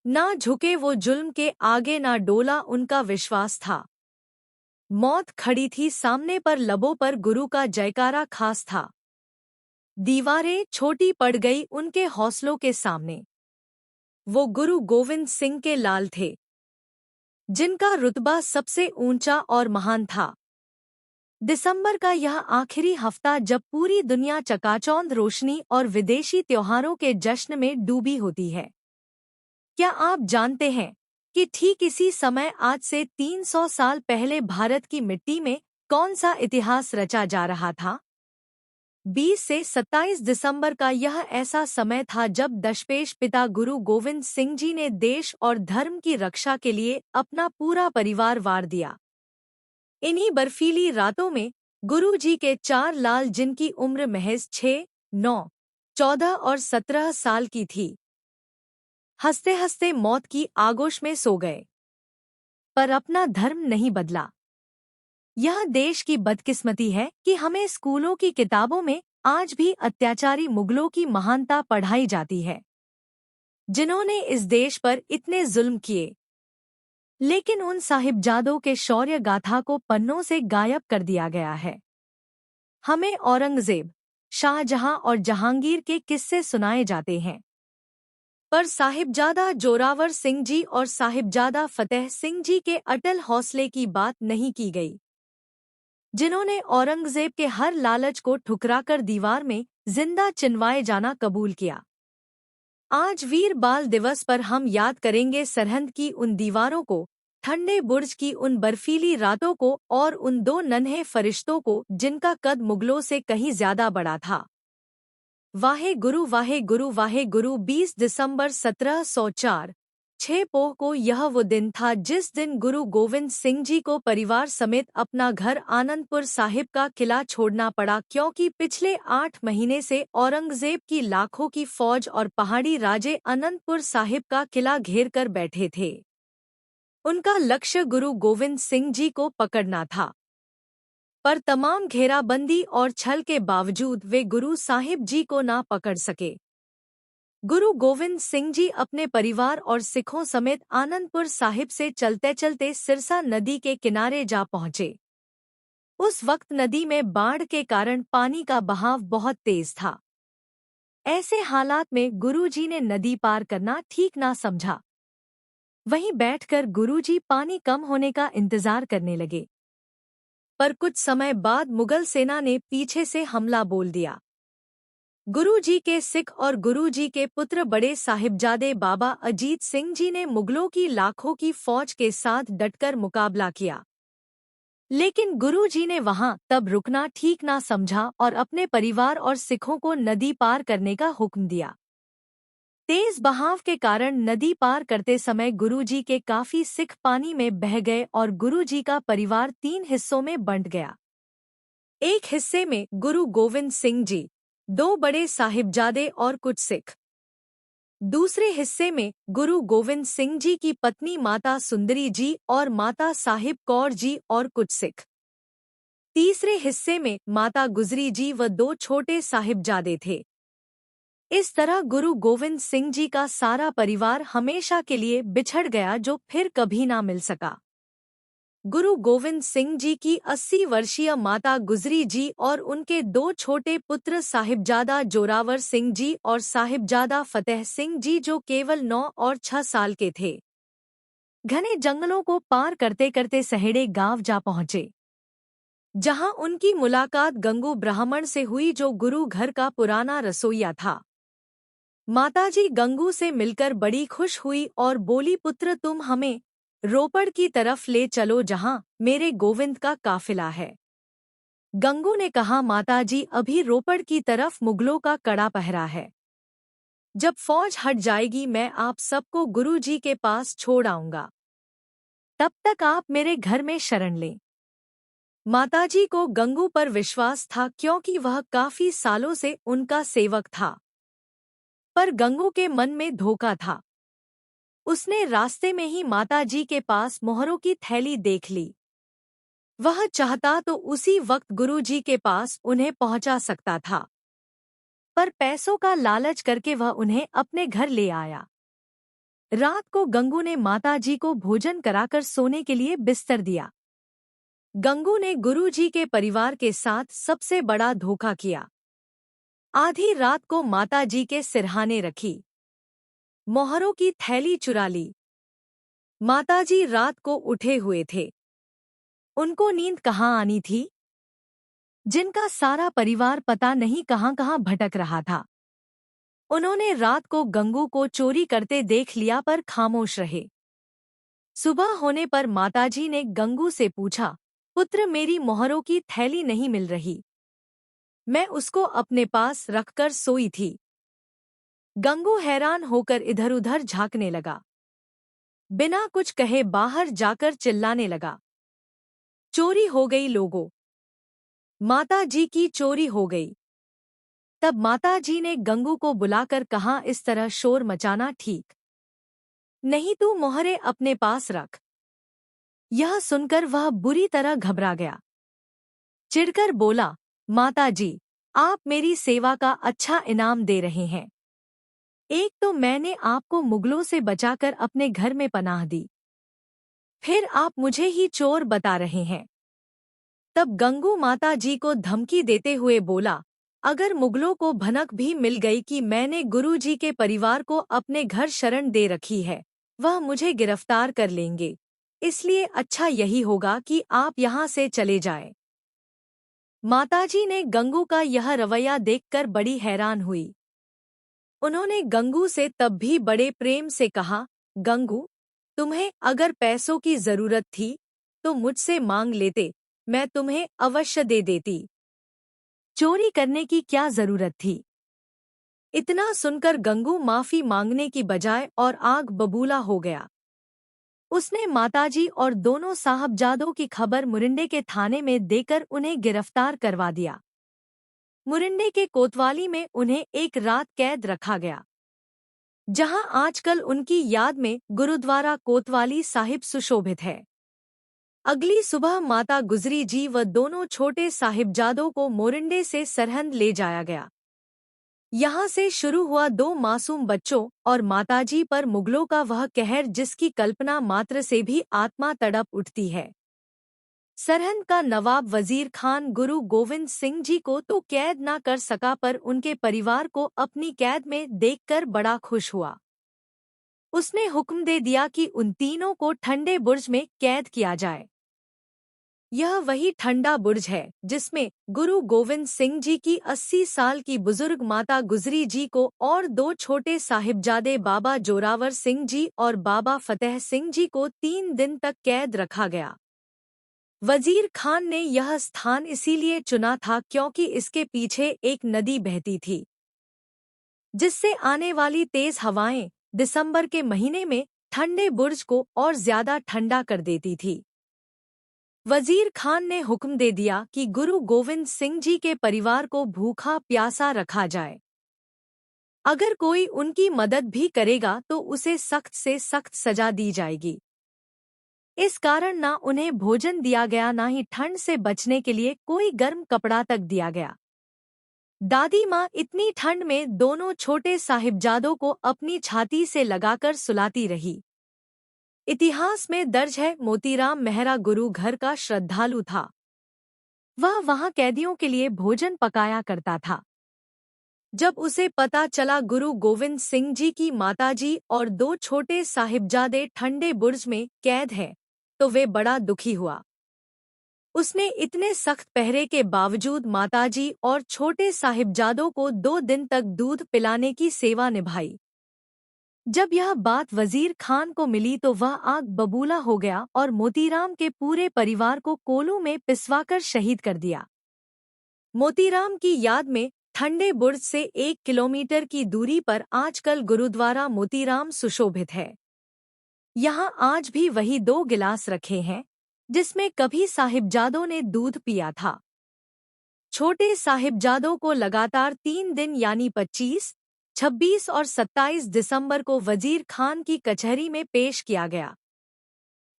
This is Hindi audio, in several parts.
ना झुके वो जुल्म के आगे, ना डोला उनका विश्वास था। मौत खड़ी थी सामने पर लबों पर गुरु का जयकारा खास था। दीवारें छोटी पड़ गई उनके हौसलों के सामने। वो गुरु गोविंद सिंह के लाल थे, जिनका रुतबा सबसे ऊंचा और महान था। दिसंबर का यह आखिरी हफ्ता, जब पूरी दुनिया चकाचौंध रोशनी और विदेशी त्योहारों के जश्न में डूबी होती है। क्या आप जानते हैं कि ठीक इसी समय आज से 300 साल पहले भारत की मिट्टी में कौन सा इतिहास रचा जा रहा था? 20 से 27 दिसंबर का यह ऐसा समय था जब दशपेश पिता गुरु गोविंद सिंह जी ने देश और धर्म की रक्षा के लिए अपना पूरा परिवार वार दिया। इन्हीं बर्फीली रातों में गुरु जी के 4 लाल, जिनकी उम्र महज 6, 9, 14 और 17 साल की थी, हंसते हंसते मौत की आगोश में सो गए। पर अपना धर्म नहीं बदला। यह देश की बदकिस्मती है कि हमें स्कूलों की किताबों में आज भी अत्याचारी मुगलों की महानता पढ़ाई जाती है, जिन्होंने इस देश पर इतने जुल्म किए। लेकिन उन साहिबजादों के शौर्य गाथा को पन्नों से गायब कर दिया गया है। हमें औरंगजेब, शाहजहां और जहांगीर के किस्से सुनाए जाते हैं, पर साहिबजादा जोरावर सिंह जी और साहिबजादा फतेह सिंह जी के अटल हौसले की बात नहीं की गई, जिन्होंने औरंगजेब के हर लालच को ठुकराकर दीवार में जिंदा चिनवाए जाना कबूल किया। आज वीर बाल दिवस पर हम याद करेंगे सरहंद की उन दीवारों को, ठंडे बुर्ज की उन बर्फीली रातों को और उन 2 नन्हे फरिश्तों को जिनका कद मुगलों से कहीं ज्यादा बड़ा था। वाहे गुरु वाहे गुरु वाहे गुरु। 20 दिसंबर 1704, 6 पोह को यह वो दिन था जिस दिन गुरु गोविंद सिंह जी को परिवार समेत अपना घर आनंदपुर साहिब का किला छोड़ना पड़ा, क्योंकि पिछले 8 महीने से औरंगजेब की लाखों की फौज और पहाड़ी राजे अनंतपुर साहिब का किला घेर कर बैठे थे। उनका लक्ष्य गुरु गोविंद सिंह जी को पकड़ना था, पर तमाम घेराबंदी और छल के बावजूद वे गुरु साहिब जी को ना पकड़ सके। गुरु गोविंद सिंह जी अपने परिवार और सिखों समेत आनंदपुर साहिब से चलते चलते सिरसा नदी के किनारे जा पहुंचे। उस वक्त नदी में बाढ़ के कारण पानी का बहाव बहुत तेज था। ऐसे हालात में गुरुजी ने नदी पार करना ठीक ना समझा। वहीं बैठकर गुरुजी पानी कम होने का इंतजार करने लगे। पर कुछ समय बाद मुगल सेना ने पीछे से हमला बोल दिया। गुरुजी के सिख और गुरुजी के पुत्र बड़े साहिबजादे बाबा अजीत सिंह जी ने मुगलों की लाखों की फौज के साथ डटकर मुकाबला किया। लेकिन गुरुजी ने वहां तब रुकना ठीक ना समझा और अपने परिवार और सिखों को नदी पार करने का हुक्म दिया। तेज बहाव के कारण नदी पार करते समय गुरुजी के काफी सिख पानी में बह गए और गुरुजी का परिवार 3 हिस्सों में बंट गया। एक हिस्से में गुरु गोविंद सिंह जी, 2 बड़े साहिबजादे और कुछ सिख। दूसरे हिस्से में गुरु गोविंद सिंह जी की पत्नी माता सुंदरी जी और माता साहिब कौर जी और कुछ सिख। तीसरे हिस्से में माता गुजरी जी व 2 छोटे साहिबजादे थे। इस तरह गुरु गोविंद सिंह जी का सारा परिवार हमेशा के लिए बिछड़ गया, जो फिर कभी ना मिल सका। गुरु गोविंद सिंह जी की 80 वर्षीय माता गुजरी जी और उनके 2 छोटे पुत्र साहिबजादा जोरावर सिंह जी और साहिबजादा फतेह सिंह जी, जो केवल 9 और 6 साल के थे, घने जंगलों को पार करते करते सहेड़े गांव जा पहुंचे, जहां उनकी मुलाकात गंगू ब्राह्मण से हुई, जो गुरु घर का पुराना रसोइया था। माताजी गंगू से मिलकर बड़ी खुश हुई और बोली, पुत्र तुम हमें रोपड़ की तरफ ले चलो, जहां मेरे गोविंद का काफिला है। गंगू ने कहा, माताजी अभी रोपड़ की तरफ मुगलों का कड़ा पहरा है। जब फौज हट जाएगी मैं आप सबको गुरुजी के पास छोड़ आऊंगा, तब तक आप मेरे घर में शरण लें। माताजी को गंगू पर विश्वास था, क्योंकि वह काफी सालों से उनका सेवक था। पर गंगू के मन में धोखा था। उसने रास्ते में ही माताजी के पास मोहरों की थैली देख ली। वह चाहता तो उसी वक्त गुरुजी के पास उन्हें पहुंचा सकता था, पर पैसों का लालच करके वह उन्हें अपने घर ले आया। रात को गंगू ने माताजी को भोजन कराकर सोने के लिए बिस्तर दिया। गंगू ने गुरुजी के परिवार के साथ सबसे बड़ा धोखा किया। आधी रात को माताजी के सिरहाने रखी, मोहरों की थैली चुरा ली। माताजी रात को उठे हुए थे। उनको नींद कहाँ आनी थी? जिनका सारा परिवार पता नहीं कहाँ-कहाँ भटक रहा था। उन्होंने रात को गंगू को चोरी करते देख लिया पर खामोश रहे। सुबह होने पर माताजी ने गंगू से पूछा, पुत्र, मेरी मोहरों की थैली नहीं मिल रही। मैं उसको अपने पास रखकर सोई थी। गंगू हैरान होकर इधर-उधर झांकने लगा। बिना कुछ कहे बाहर जाकर चिल्लाने लगा, चोरी हो गई लोगों, माताजी की चोरी हो गई। तब माताजी ने गंगू को बुलाकर कहा, इस तरह शोर मचाना ठीक नहीं, तू मोहरे अपने पास रख। यह सुनकर वह बुरी तरह घबरा गया। चिढ़कर बोला, माताजी, आप मेरी सेवा का अच्छा इनाम दे रहे हैं। एक तो मैंने आपको मुगलों से बचाकर अपने घर में पनाह दी, फिर आप मुझे ही चोर बता रहे हैं। तब गंगू माताजी को धमकी देते हुए बोला, अगर मुगलों को भनक भी मिल गई कि मैंने गुरुजी के परिवार को अपने घर शरण दे रखी है, वह मुझे गिरफ्तार कर लेंगे। इसलिए अच्छा यही होगा कि आप यहाँ से चले जाएं। माताजी ने गंगू का यह रवैया देखकर बड़ी हैरान हुई। उन्होंने गंगू से तब भी बड़े प्रेम से कहा, गंगू, तुम्हें अगर पैसों की जरूरत थी तो मुझसे मांग लेते, मैं तुम्हें अवश्य दे देती। चोरी करने की क्या जरूरत थी? इतना सुनकर गंगू माफी मांगने की बजाय और आग बबूला हो गया। उसने माताजी और दोनों साहबजादों की खबर मुरिंडे के थाने में देकर उन्हें गिरफ्तार करवा दिया। मुरिंडे के कोतवाली में उन्हें एक रात कैद रखा गया, जहां आजकल उनकी याद में गुरुद्वारा कोतवाली साहिब सुशोभित है। अगली सुबह माता गुजरी जी व दोनों छोटे साहिबजादों को मोरिंडे से सरहंद ले जाया गया। यहाँ से शुरू हुआ दो मासूम बच्चों और माताजी पर मुगलों का वह कहर जिसकी कल्पना मात्र से भी आत्मा तड़प उठती है। सरहंद का नवाब वजीर खान गुरु गोविंद सिंह जी को तो कैद ना कर सका, पर उनके परिवार को अपनी कैद में देखकर बड़ा खुश हुआ। उसने हुक्म दे दिया कि उन तीनों को ठंडे बुर्ज में कैद किया जाए। यह वही ठंडा बुर्ज है जिसमें गुरु गोविंद सिंह जी की 80 साल की बुजुर्ग माता गुजरी जी को और दो छोटे साहिबजादे बाबा जोरावर सिंह जी और बाबा फतेह सिंह जी को 3 दिन तक कैद रखा गया। वजीर खान ने यह स्थान इसीलिए चुना था क्योंकि इसके पीछे एक नदी बहती थी, जिससे आने वाली तेज हवाएं दिसंबर के महीने में ठंडे बुर्ज को और ज्यादा ठंडा कर देती थी। वजीर खान ने हुक्म दे दिया कि गुरु गोविंद सिंह जी के परिवार को भूखा प्यासा रखा जाए। अगर कोई उनकी मदद भी करेगा तो उसे सख्त से सख्त सजा दी जाएगी। इस कारण ना उन्हें भोजन दिया गया, ना ही ठंड से बचने के लिए कोई गर्म कपड़ा तक दिया गया। दादी माँ इतनी ठंड में दोनों छोटे साहिबजादों को अपनी छाती से लगाकर सुलाती रही। इतिहास में दर्ज है, मोतीराम मेहरा गुरु घर का श्रद्धालु था। वह वहां कैदियों के लिए भोजन पकाया करता था। जब उसे पता चला गुरु गोविंद सिंह जी की माताजी और दो छोटे साहिबजादे ठंडे बुर्ज में कैद हैं, तो वे बड़ा दुखी हुआ। उसने इतने सख्त पहरे के बावजूद माताजी और छोटे साहिबजादों को 2 दिन तक दूध पिलाने की सेवा निभाई। जब यह बात वजीर खान को मिली तो वह आग बबूला हो गया और मोतीराम के पूरे परिवार को कोलू में पिसवाकर शहीद कर दिया। मोतीराम की याद में ठंडे बुर्ज से 1 किलोमीटर की दूरी पर आजकल गुरुद्वारा मोतीराम सुशोभित है। यहाँ आज भी वही 2 गिलास रखे हैं जिसमें कभी साहिबजादों ने दूध पिया था। छोटे साहिबजादों को लगातार 3 दिन यानी 25, 26 और 27 दिसंबर को वजीर खान की कचहरी में पेश किया गया।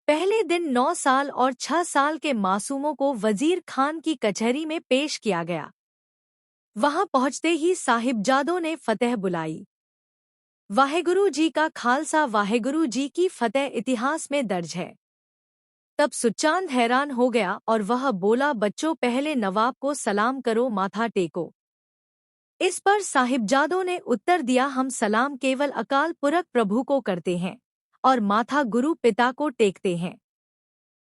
पहले दिन 9 साल और 6 साल के मासूमों को वजीर खान की कचहरी में पेश किया गया। वहां पहुंचते ही साहिबजादों ने फतेह बुलाई। वाहेगुरु जी का खालसा वाहेगुरु जी की फतेह इतिहास में दर्ज है। तब सुचांद हैरान हो गया और वह बोला, बच्चों पहले नवाब को सलाम करो, माथा टेको। इस पर साहिबजादों ने उत्तर दिया, हम सलाम केवल अकाल पुरख प्रभु को करते हैं और माथा गुरु पिता को टेकते हैं।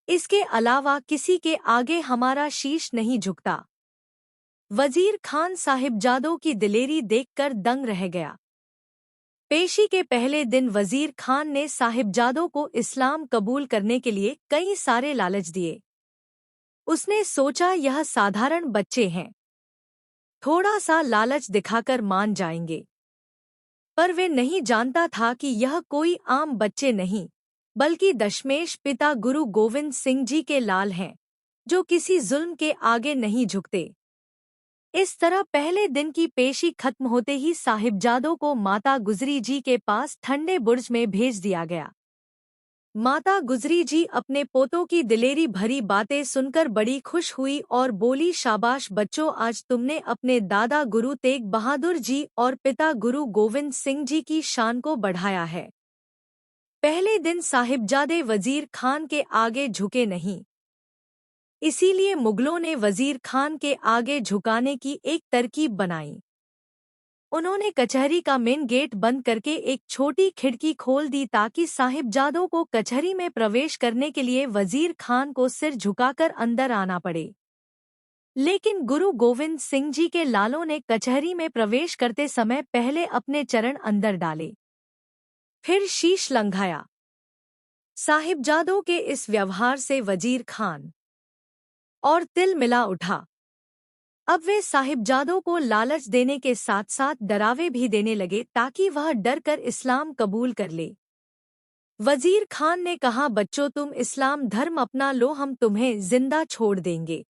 इसके अलावा किसी के आगे हमारा शीश नहीं झुकता। वजीर खान साहिबजादों की दिलेरी देखकर दंग रह गया। पेशी के पहले दिन वजीर खान ने साहिबजादों को इस्लाम कबूल करने के लिए कई सारे लालच दिए। उसने सोचा यह साधारण बच्चे हैं, थोड़ा सा लालच दिखाकर मान जाएंगे। पर वे नहीं जानता था कि यह कोई आम बच्चे नहीं, बल्कि दशमेश पिता गुरु गोविंद सिंह जी के लाल हैं, जो किसी जुल्म के आगे नहीं झुकते। इस तरह पहले दिन की पेशी खत्म होते ही साहिबजादों को माता गुजरी जी के पास ठंडे बुर्ज में भेज दिया गया। माता गुजरी जी अपने पोतों की दिलेरी भरी बातें सुनकर बड़ी खुश हुई और बोली, शाबाश बच्चों, आज तुमने अपने दादा गुरु तेग बहादुर जी और पिता गुरु गोविंद सिंह जी की शान को बढ़ाया है। पहले दिन साहिबजादे वजीर खान के आगे झुके नहीं, इसीलिए मुगलों ने वजीर खान के आगे झुकाने की एक तरकीब बनाई। उन्होंने कचहरी का मेन गेट बंद करके एक छोटी खिड़की खोल दी ताकि साहिबजादों को कचहरी में प्रवेश करने के लिए वजीर खान को सिर झुकाकर अंदर आना पड़े। लेकिन गुरु गोविंद सिंह जी के लालों ने कचहरी में प्रवेश करते समय पहले अपने चरण अंदर डाले, फिर शीश लंघाया। साहिबजादों के इस व्यवहार से वजीर खान और तिल मिला उठा। अब वे साहिबजादों को लालच देने के साथ साथ डरावे भी देने लगे ताकि वह डर कर इस्लाम कबूल कर ले। वजीर खान ने कहा, बच्चों तुम इस्लाम धर्म अपना लो, हम तुम्हें जिंदा छोड़ देंगे।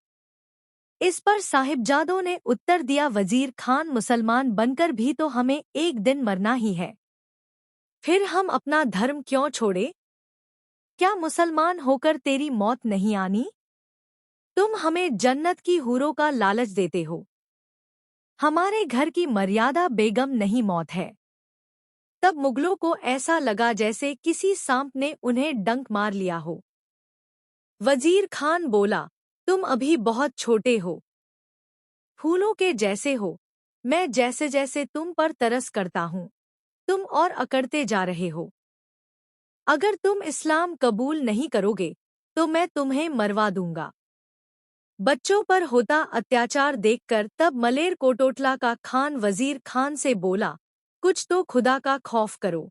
इस पर साहिबजादों ने उत्तर दिया, वजीर खान, मुसलमान बनकर भी तो हमें एक दिन मरना ही है, फिर हम अपना धर्म क्यों छोड़े? क्या मुसलमान होकर तेरी मौत नहीं आनी? तुम हमें जन्नत की हूरों का लालच देते हो, हमारे घर की मर्यादा बेगम नहीं मौत है। तब मुगलों को ऐसा लगा जैसे किसी सांप ने उन्हें डंक मार लिया हो। वजीर खान बोला, तुम अभी बहुत छोटे हो, फूलों के जैसे हो, मैं जैसे जैसे तुम पर तरस करता हूँ, तुम और अकड़ते जा रहे हो। अगर तुम इस्लाम कबूल नहीं करोगे तो मैं तुम्हें मरवा दूंगा। बच्चों पर होता अत्याचार देखकर तब मलेर कोटोटला का खान वजीर खान से बोला, कुछ तो खुदा का खौफ करो।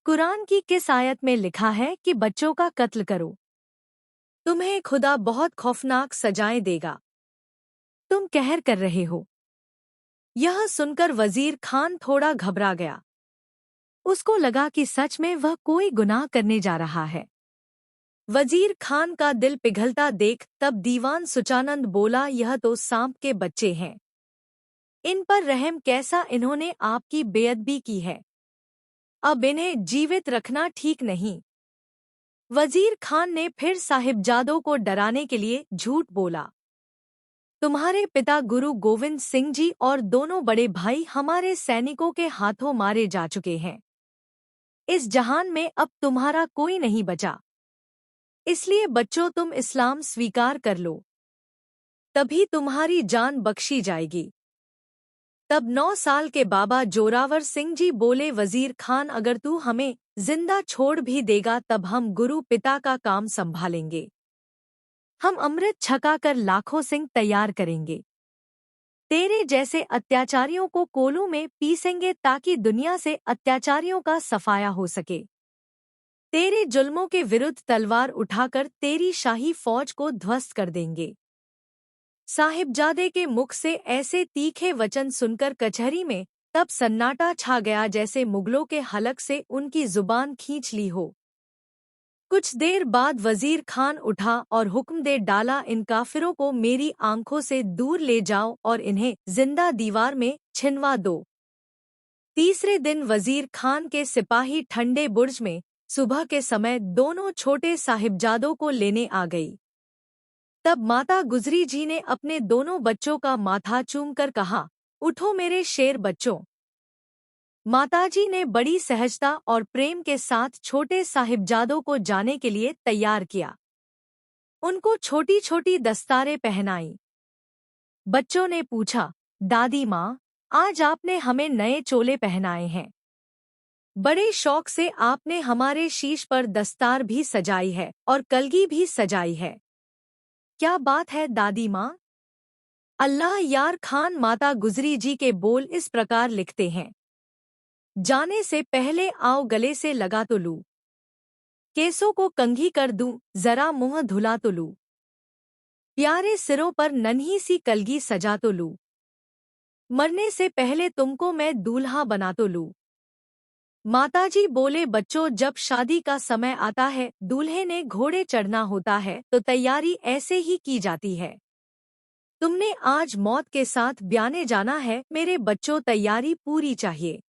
कुरान की किस आयत में लिखा है कि बच्चों का कत्ल करो? तुम्हें खुदा बहुत खौफनाक सजाएं देगा। तुम कहर कर रहे हो। यह सुनकर वजीर खान थोड़ा घबरा गया। उसको लगा कि सच में वह कोई गुनाह करने जा रहा है। वजीर खान का दिल पिघलता देख तब दीवान सुचानंद बोला, यह तो सांप के बच्चे हैं, इन पर रहम कैसा, इन्होंने आपकी बेअदबी की है, अब इन्हें जीवित रखना ठीक नहीं। वजीर खान ने फिर साहिबजादों को डराने के लिए झूठ बोला, तुम्हारे पिता गुरु गोविंद सिंह जी और दोनों बड़े भाई हमारे सैनिकों के हाथों मारे जा चुके हैं। इस जहान में अब तुम्हारा कोई नहीं बचा, इसलिए बच्चों तुम इस्लाम स्वीकार कर लो, तभी तुम्हारी जान बख्शी जाएगी। तब 9 साल के बाबा जोरावर सिंह जी बोले, वजीर खान, अगर तू हमें जिंदा छोड़ भी देगा तब हम गुरु पिता का काम संभालेंगे। हम अमृत छकाकर लाखों सिंह तैयार करेंगे, तेरे जैसे अत्याचारियों को कोलों में पीसेंगे ताकि दुनिया से अत्याचारियों का सफाया हो सके। तेरे जुल्मों के विरुद्ध तलवार उठाकर तेरी शाही फौज को ध्वस्त कर देंगे। साहिबजादे के मुख से ऐसे तीखे वचन सुनकर कचहरी में तब सन्नाटा छा गया जैसे मुगलों के हलक से उनकी जुबान खींच ली हो। कुछ देर बाद वजीर खान उठा और हुक्म दे डाला, इन काफिरों को मेरी आंखों से दूर ले जाओ और इन्हें जिंदा दीवार में छिनवा दो। तीसरे दिन वजीर खान के सिपाही ठंडे बुर्ज में सुबह के समय दोनों छोटे साहिबजादों को लेने आ गई। तब माता गुजरी जी ने अपने दोनों बच्चों का माथा चूमकर कहा, उठो मेरे शेर बच्चों, माताजी ने बड़ी सहजता और प्रेम के साथ छोटे साहिबजादों को जाने के लिए तैयार किया। उनको छोटी छोटी दस्तारें पहनाई। बच्चों ने पूछा, दादी माँ, आज आपने हमें नए चोले पहनाए हैं। बड़े शौक से आपने हमारे शीश पर दस्तार भी सजाई है और कलगी भी सजाई है। क्या बात है दादी माँ? अल्लाह यार खान माता गुजरी जी के बोल इस प्रकार लिखते हैं, जाने से पहले आओ गले से लगा तो लूं, केसों को कंघी कर दूं, जरा मुंह धुला तो लूं, प्यारे सिरों पर नन्ही सी कलगी सजा तो लूं, मरने से पहले तुमको मैं दूल्हा बना तो लूं। माताजी बोले, बच्चों, जब शादी का समय आता है, दूल्हे ने घोड़े चढ़ना होता है तो तैयारी ऐसे ही की जाती है। तुमने आज मौत के साथ ब्याने जाना है मेरे बच्चों, तैयारी पूरी चाहिए,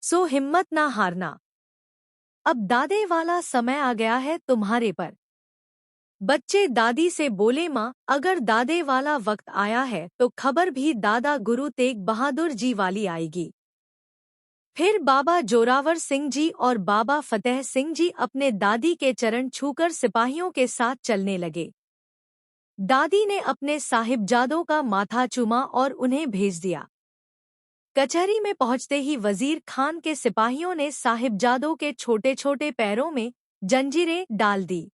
सो हिम्मत ना हारना। अब दादे वाला समय आ गया है तुम्हारे पर। बच्चे दादी से बोले, माँ, अगर दादे वाला वक्त आया है तो खबर भी दादा गुरु तेग बहादुर जी वाली आएगी। फिर बाबा जोरावर सिंह जी और बाबा फतेह सिंह जी अपने दादी के चरण छूकर सिपाहियों के साथ चलने लगे। दादी ने अपने साहिबजादों का माथा चूमा और उन्हें भेज दिया। कचहरी में पहुंचते ही वजीर खान के सिपाहियों ने साहिबजादों के छोटे छोटे पैरों में जंजीरें डाल दी।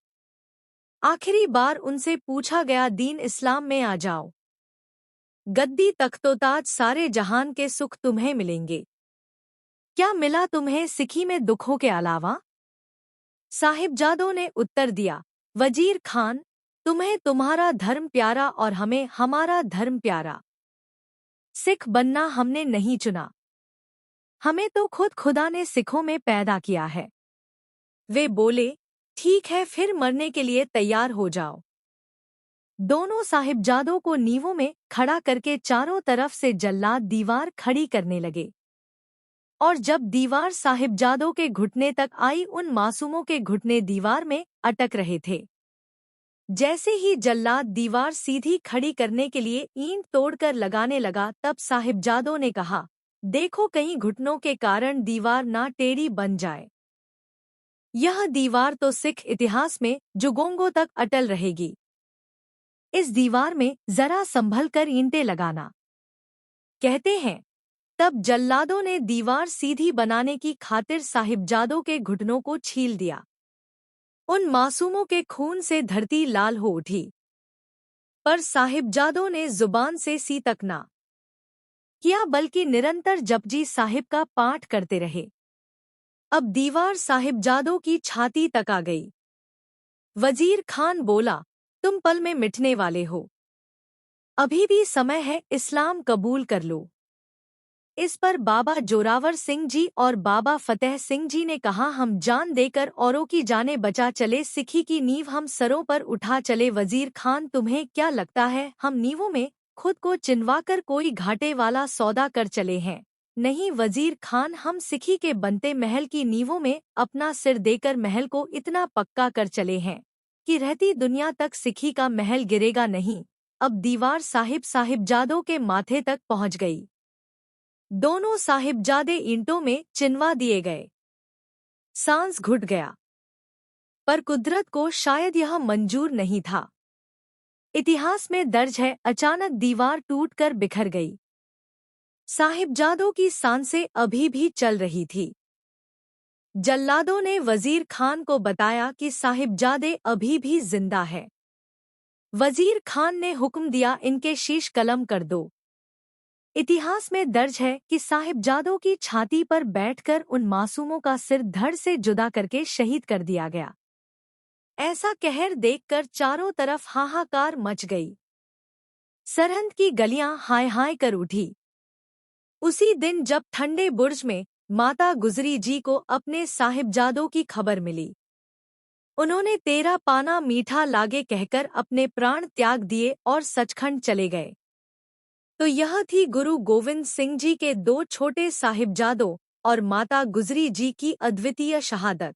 आखिरी बार उनसे पूछा गया, दीन इस्लाम में आ जाओ, गद्दी तख्तोताज सारे जहान के सुख तुम्हें मिलेंगे। क्या मिला तुम्हें सिखी में दुखों के अलावा? साहिबजादों ने उत्तर दिया, वजीर खान, तुम्हें तुम्हारा धर्म प्यारा और हमें हमारा धर्म प्यारा। सिख बनना हमने नहीं चुना, हमें तो खुद खुदा ने सिखों में पैदा किया है। वे बोले, ठीक है, फिर मरने के लिए तैयार हो जाओ। दोनों साहिबजादों को नींवों में खड़ा करके चारों तरफ से जल्लाद दीवार खड़ी करने लगे, और जब दीवार साहिबजादों के घुटने तक आई, उन मासूमों के घुटने दीवार में अटक रहे थे। जैसे ही जल्लाद दीवार सीधी खड़ी करने के लिए ईंट तोड़कर लगाने लगा, तब साहिबजादों ने कहा, देखो कहीं घुटनों के कारण दीवार ना टेढ़ी बन जाए। यह दीवार तो सिख इतिहास में जुगोंगों तक अटल रहेगी। इस दीवार में जरा संभल कर ईंटें लगाना। कहते हैं, तब जल्लादों ने दीवार सीधी बनाने की खातिर साहिबजादों के घुटनों को छील दिया। उन मासूमों के खून से धरती लाल हो उठी, पर साहिबजादों ने जुबान से सी तक ना किया, बल्कि निरंतर जपजी साहिब का पाठ करते रहे। अब दीवार साहिबजादों की छाती तक आ गई। वजीर खान बोला, तुम पल में मिटने वाले हो, अभी भी समय है, इस्लाम कबूल कर लो। इस पर बाबा जोरावर सिंह जी और बाबा फतेह सिंह जी ने कहा, हम जान देकर औरों की जानें बचा चले, सिखी की नींव हम सरों पर उठा चले। वजीर खान, तुम्हें क्या लगता है हम नींवों में खुद को चिनवाकर कोई घाटे वाला सौदा कर चले हैं? नहीं वजीर खान, हम सिखी के बनते महल की नींवों में अपना सिर देकर महल को इतना पक्का कर चले हैं कि रहती दुनिया तक सिखी का महल गिरेगा नहीं। अब दीवार साहिबजादों के माथे तक पहुंच गई। दोनों साहिबजादे ईंटों में चिनवा दिए गए। सांस घुट गया, पर कुदरत को शायद यह मंजूर नहीं था। इतिहास में दर्ज है, अचानक दीवार टूटकर बिखर गई। साहिबजादों की सांसें अभी भी चल रही थी। जल्लादों ने वजीर खान को बताया कि साहिबजादे अभी भी जिंदा है। वजीर खान ने हुक्म दिया, इनके शीश कलम कर दो। इतिहास में दर्ज है कि साहिबजादों की छाती पर बैठकर उन मासूमों का सिर धड़ से जुदा करके शहीद कर दिया गया। ऐसा कहर देखकर चारों तरफ हाहाकार मच गई। सरहंद की गलियां हाय हाय कर उठी। उसी दिन जब ठंडे बुर्ज में माता गुजरी जी को अपने साहिबजादों की खबर मिली, उन्होंने तेरा पाना मीठा लागे कहकर अपने प्राण त्याग दिए और सचखंड चले गए। तो यह थी गुरु गोविंद सिंह जी के दो छोटे साहिबजादों और माता गुजरी जी की अद्वितीय शहादत।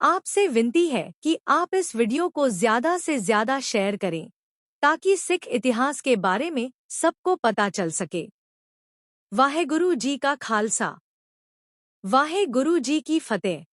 आपसे विनती है कि आप इस वीडियो को ज़्यादा से ज़्यादा शेयर करें ताकि सिख इतिहास के बारे में सबको पता चल सके। वाहेगुरु जी का खालसा। वाहेगुरु जी की फतेह।